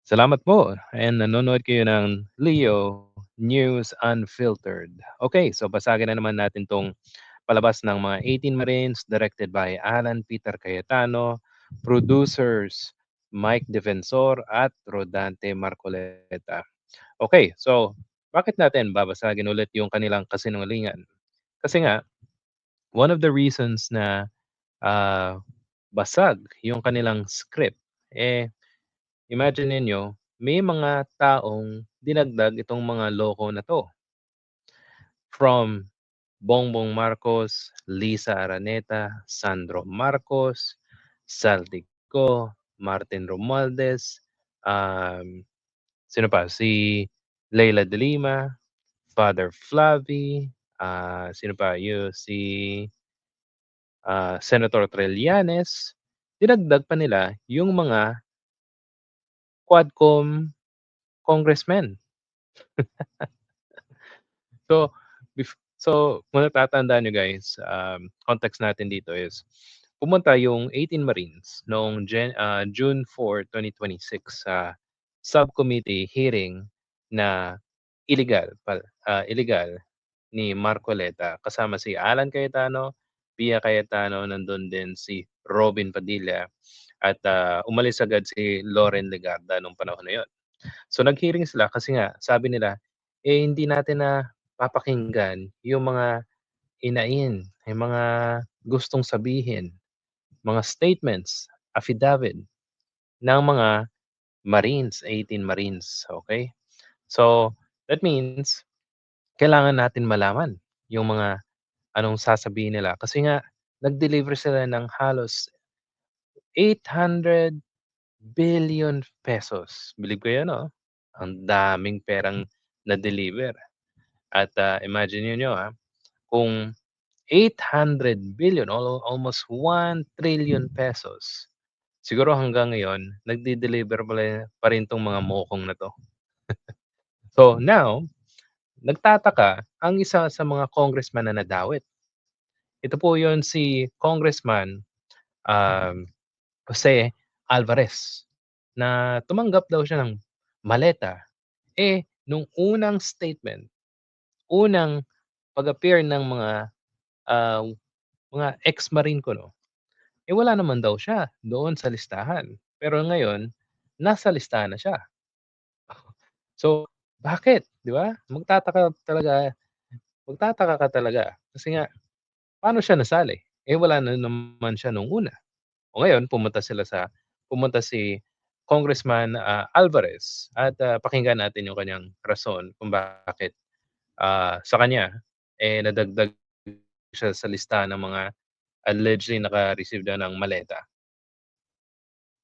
Salamat po and nanonood kayo ng Leo News Unfiltered. Okay, so basagin na naman natin 'tong palabas ng mga 18 Marines directed by Alan Peter Cayetano, producers Mike Defensor at Rodante Marcoleta. Okay, so bakit natin babasagin ulit yung kanilang kasinungalingan? Kasi nga, one of the reasons na basag yung kanilang script, eh, imagine ninyo, may mga taong dinagdag itong mga loko na 'to. From Bongbong Marcos, Lisa Araneta, Sandro Marcos, Saldico, Martin Romualdez, um, sino pa, si Leila de Lima, Father Flavi, sino pa, si Senator Trillanes. Dinagdag pa nila yung mga Quadcom congressmen. So, kung natatandaan niyo guys, context natin dito is pumunta yung 18 Marines noong June 4, 2026 sa subcommittee hearing na illegal ni Marcoleta kasama si Alan Cayetano, Pia Cayetano, nandun din si Robin Padilla at umalis agad si Loren Legarda nung panahon na yun. So nag-hearing sila kasi nga sabi nila, hindi natin na papakinggan yung mga inain, yung mga gustong sabihin, mga statements, affidavit ng mga Marines, 18 Marines, okay? So that means kailangan natin malaman yung mga anong sasabihin nila kasi nga nag-deliver sila ng halos 800 billion pesos. Believe ko 'yan, oh. Ang daming perang na-deliver at, imagine niyo, kung 800 billion, almost 1 trillion pesos, siguro hanggang ngayon nagde-deliver pa rin 'tong mga mokong na 'to. So now, nagtataka ang isa sa mga congressman na nadawit. Ito po 'yon si Congressman, um, Jose Alvarez, na tumanggap daw siya ng maleta. Nung unang statement, unang pag-appear ng ah, mga ex-marine ko 'no, wala naman daw siya doon sa listahan. Pero ngayon, nasa listahan na siya. So, bakit, 'di ba? Magtataka ka talaga kasi nga paano siya nasali? Wala na naman siya nung una. O ngayon pumunta si Congressman, Alvarez at, pakinggan natin yung kanyang rason kung bakit, sa kanya, nadagdag siya sa listahan ng mga allegedly naka-receive daw ng maleta.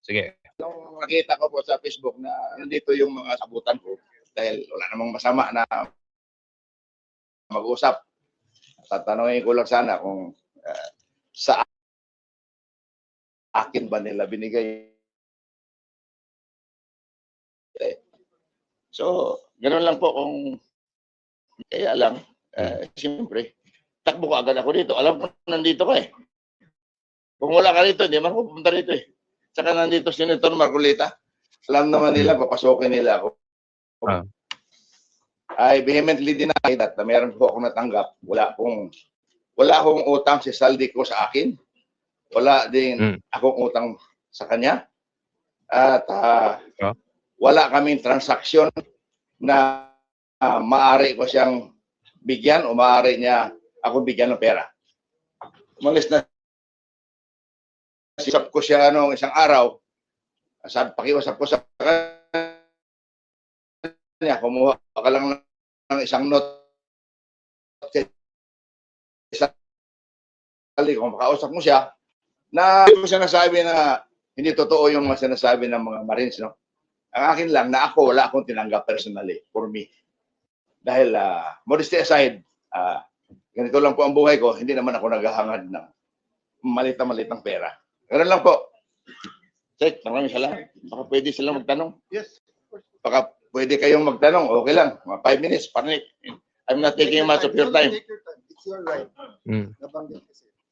Sige. Nung nakita ko po sa Facebook na nandito yung mga sabutan ko dahil wala namang masama na mag-usap. Tatanungin ko lang sana kung sa akin ba nila binigay. So, ganoon lang po kung kaya lang, siyempre, takbo ka agad ako dito. Alam ko nandito ka eh. Kung wala ka rito, hindi man ako pupunta rito eh. Saka nandito si Senator Marcoleta. Alam naman nila, papasokin nila ako. I vehemently deny that na meron po ako natanggap. Wala akong utang si Saldico sa akin. Wala din akong utang sa kanya. At wala kaming transaksyon na maaari ko siyang bigyan o maaari niya ako bigyan ng pera. Umalis na usap ko siya noong isang araw. Pakiusap ko sa kanya, kumuha ka lang ng isang note. Kung makausap mo siya, na hindi ko siya nasabi na hindi totoo yung mga sinasabi ng mga Marines, no? Ang akin lang na ako, wala akong tinanggap personally for me. Dahil, modesty aside, ganito lang po ang buhay ko, hindi naman ako naghahangad ng maliit-malitang pera. Ganun lang po. Check, maraming salamat. Baka pwede silang magtanong. Yes. Baka pwede kayong magtanong. Okay lang. Mga 5 minutes. I'm not taking much of your time. It's your right.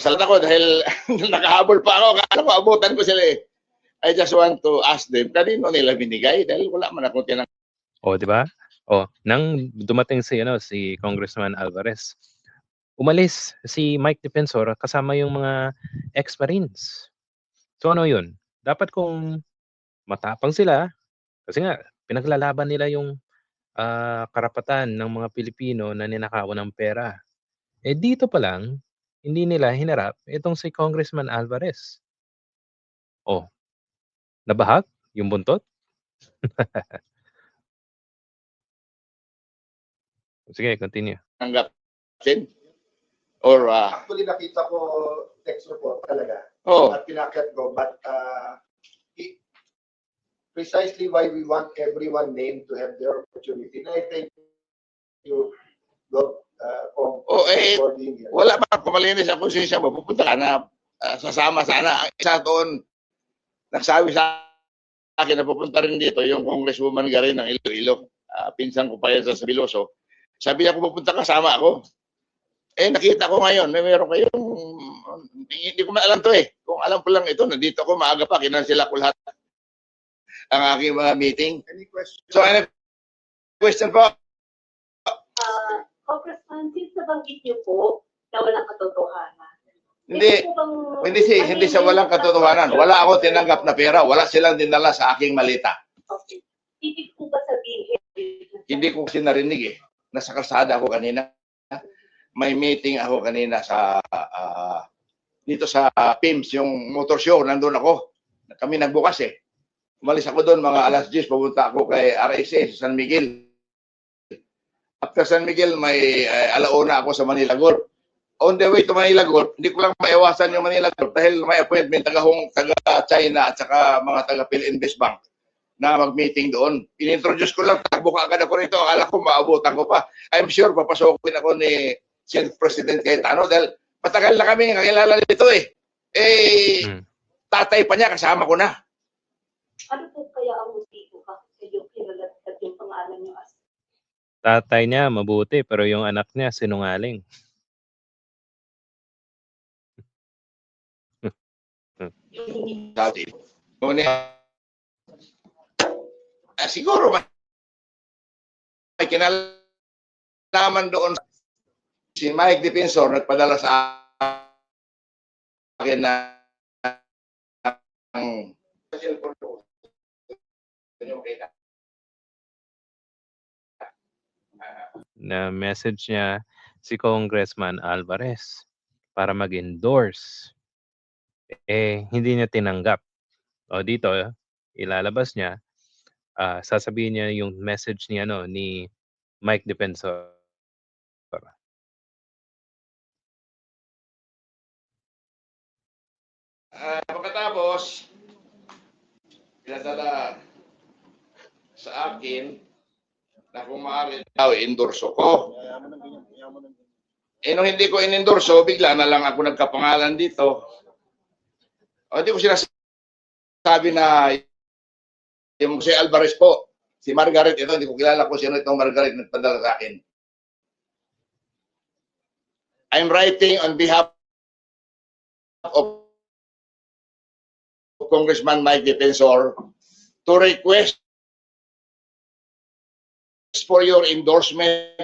Salat ako dahil nakahabol pa ako. Kala ko abutan ko sila eh. I just want to ask them, kanino nila binigay? Dahil wala man akong tinanggap. O, di ba? O, nang dumating si Congressman Alvarez, umalis si Mike Defensor kasama yung mga ex-Marines. So ano yun? Dapat kung matapang sila, kasi nga pinaglalaban nila yung karapatan ng mga Pilipino na ninakawan ng pera. Eh dito pa lang, hindi nila hinarap itong si Congressman Alvarez. Oh, nabahag yung buntot? Sige, continue. Tanggapin. Or, Actually, nakita ko text report talaga. oh, At pinakyat ko, but precisely why we want everyone named to have their opportunity. And I think you got oh, for being here. wala pa kumalinis ang konsensya mo, pupunta ka na, sasama sana. Ang isa doon, nagsabi sa akin na pupunta rin dito, yung Congresswoman Garin ng Iloilo. Pinsan ko pa yan sa Sabiloso. Sabi niya, kung pupunta ka, sama ako. Eh, nakita ko ngayon, may meron kayong, hindi ko maalam to eh. Kung alam ko lang ito, nandito ako maaga pa, kinansila ko lahat ang aking mga meeting. Any question? So, any question po? Congressman, since nabanggit niyo po na walang katotohanan. Hindi, hindi sa walang katotohanan. Wala ako tinanggap na pera. Wala silang dinala sa aking malita. Okay. Ibig po ba sabihin? Hindi ko kasi narinig eh. Nasa kalsada ako kanina. May meeting ako kanina sa dito sa PIMS, yung motor show. Nandun ako. Kami nagbukas eh. Umalis ako doon mga alas 10. Pumunta ako kay RSA sa San Miguel. After San Miguel, may alauna ako sa Manila Golf. On the way to Manila Golf, hindi ko lang maiwasan yung Manila Golf dahil may appointment taga-China at saka mga taga-PhilInvest Bank na mag-meeting doon. Inintroduce ko lang, takbo ka agad ako rito. Akala ko maabutan ko pa. I'm sure papasokin ako ni Senate President Cayetano dahil matagal na kami kakilala nito eh. Tatay pa niya, kasama ko na. Ano po kaya ang motibo? Bakit kayo kinalatag yung pangalan niyo as Tatay niya mabuti, pero yung anak niya sinungaling. yung hindi Sabi. Ngunit, siguro may kinalaman doon si Mike Defensor nagpadala sa akin na ang Na message niya si Congressman Alvarez para mag-endorse. Eh, hindi niya tinanggap. O dito, ilalabas niya, sasabihin niya yung message ni, ni Mike Defensor. Pagkatapos, pinadala sa akin na kung maaari daw endorso ko. Eh nung hindi ko inendorso, bigla na lang ako nagkapangalan dito. O hindi ko sinasabi na yung si Alvarez po, si Margaret ito, hindi ko kilala kung sino itong Margaret nagpadala sa akin. I'm writing on behalf of Congressman Mike Defensor to request for your endorsement.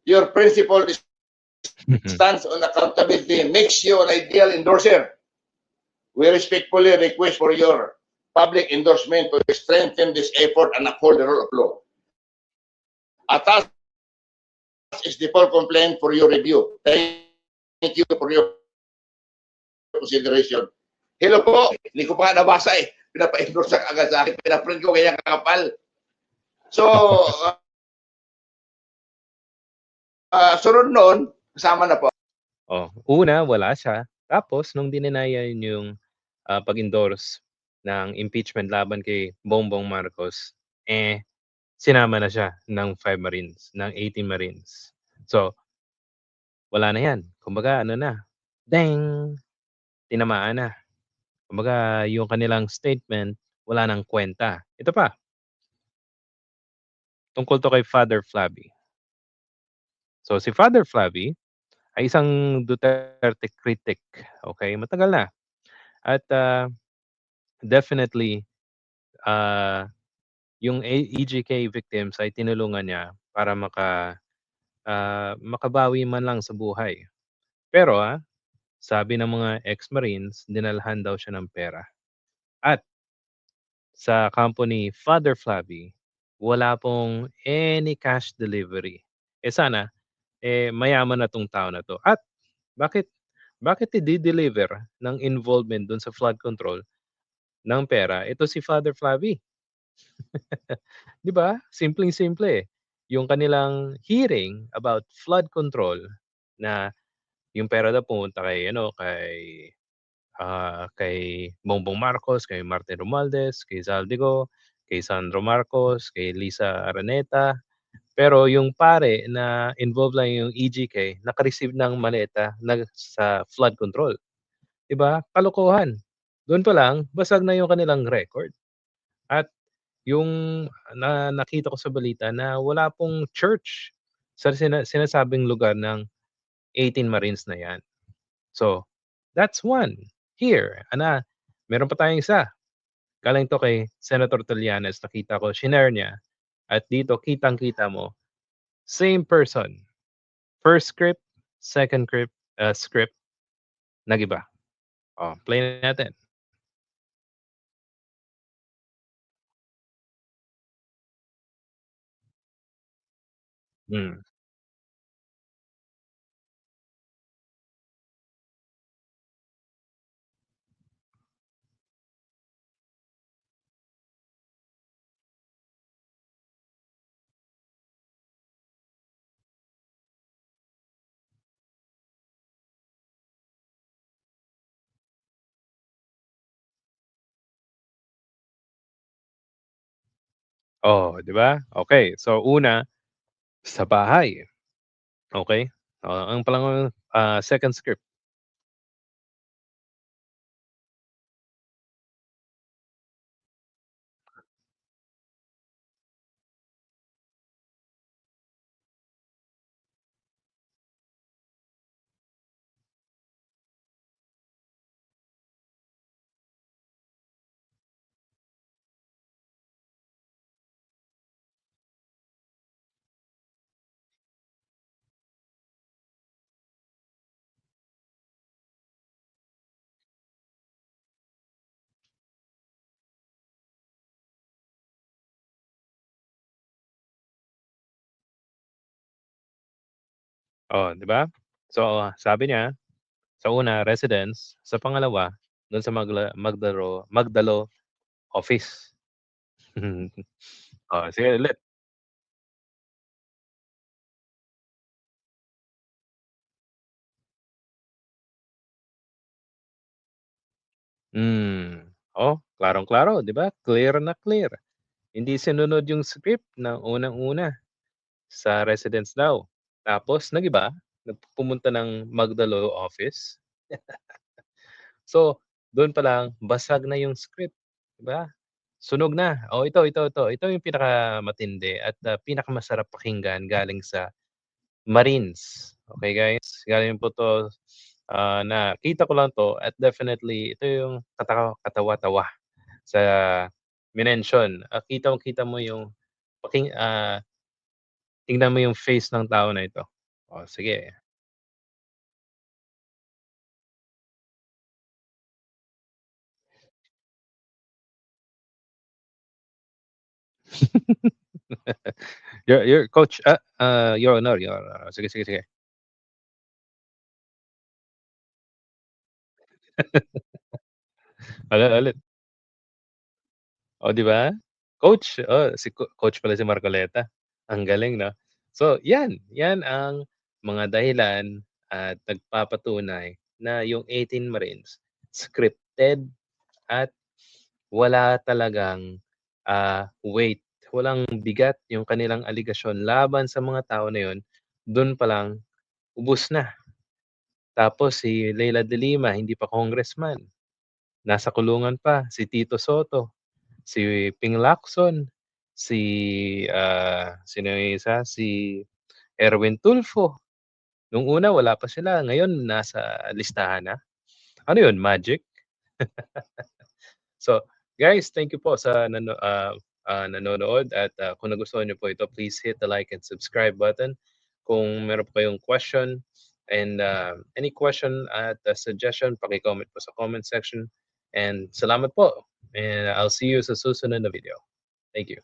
Your principle stands on accountability, makes you an ideal endorser. We respectfully request for your public endorsement to strengthen this effort and uphold the rule of law. Attached is the full complaint for your review. Thank you for your consideration. Hello po, hindi ko pa nabasa eh. Pinapa-endorse agad sa akin, pinaprint ko kaya kakapal. So, sunod noon, kasama na po. Oh, una, wala siya. Tapos, nung dininayan yung pag-endorse ng impeachment laban kay Bongbong Marcos, sinama na siya ng 5 Marines, ng 18 Marines. So, wala na yan. Kumbaga, dang! Tinamaan na. Kumbaga, yung kanilang statement, wala nang kwenta. Ito pa. Tungkol to kay Father Flavi. So, si Father Flavi ay isang Duterte critic. Okay? Matagal na. At definitely, ah, yung EGK victims ay tinulungan niya para makabawi man lang sa buhay. Pero, sabi ng mga ex-marines dinalhan daw siya ng pera at sa kampo ni Father Flavi, wala pong any cash delivery. Sana, mayaman na 'tong tao na 'to at bakit bakit ide-deliver ng involvement dun sa flood control ng pera ito si Father Flavi? 'Di ba? Simpleng-simple, eh. Yung kanilang hearing about flood control na yung pera daw pumunta kay ano, kay Bongbong Marcos, kay Martin Romualdez, kay Zaldigo, kay Sandro Marcos, kay Lisa Araneta. Pero yung pare na involved lang yung EGK naka-receive ng maleta na sa flood control, 'di ba? Kalokohan. Dun pa lang basag na yung kanilang record at yung nakita ko sa balita na wala pong church sa sinasabing lugar ng 18 Marines na 'yan. So, that's one. Here, meron pa tayong isa. Galing 'to kay Senator Trillanes, nakita ko shinare niya at dito kitang-kita mo, same person. First script, second script, nag-iba. Oh, play natin. Hmm. Oh, 'di ba? Okay, so una, sa bahay, okey? Ang palang second script. Oh, 'di ba? So, sabi niya, sa una residence, sa pangalawa dun sa Magdalo office. Oh, sige ulit. Oh, klarong-klaro, 'di ba? Clear na clear. Hindi sinunod yung script ng unang-una sa residence daw. Tapos nag-iba, pumunta ng Magdalo office. So, dun pa lang basag na yung script, 'di ba? Sunog na. Oh, ito yung pinakamatindi at, pinakamasarap pakinggan galing sa Marines. Okay guys, galing po 'to, nakita ko lang 'to at definitely ito yung katawa-tawa sa minention. Kitang-kita mo yung paking tingnan mo yung face ng tao na ito. Oh, sige. Your coach, your honor. Sige, sige, sige. Ulit. Oh, 'di ba? Coach, si coach pala si Marcoleta. Ang galing 'no? So 'yan ang mga dahilan at nagpapatunay na yung 18 Marines scripted at wala talagang, weight, walang bigat yung kanilang aligasyon laban sa mga tao na yun, dun pa lang ubos na. Tapos si Leila de Lima hindi pa congressman, nasa kulungan pa, si Tito Soto, si Ping Lacson, si, sino yung isa, si Erwin Tulfo. Nung una wala pa sila, ngayon nasa listahan na. Ano yun, magic? So, guys, thank you po sa nanonood at kung nagustuhan niyo po ito, please hit the like and subscribe button. Kung meron po kayong question and any question at suggestion, paki-comment po sa comment section. And salamat po. And I'll see you sa susunod na video. Thank you.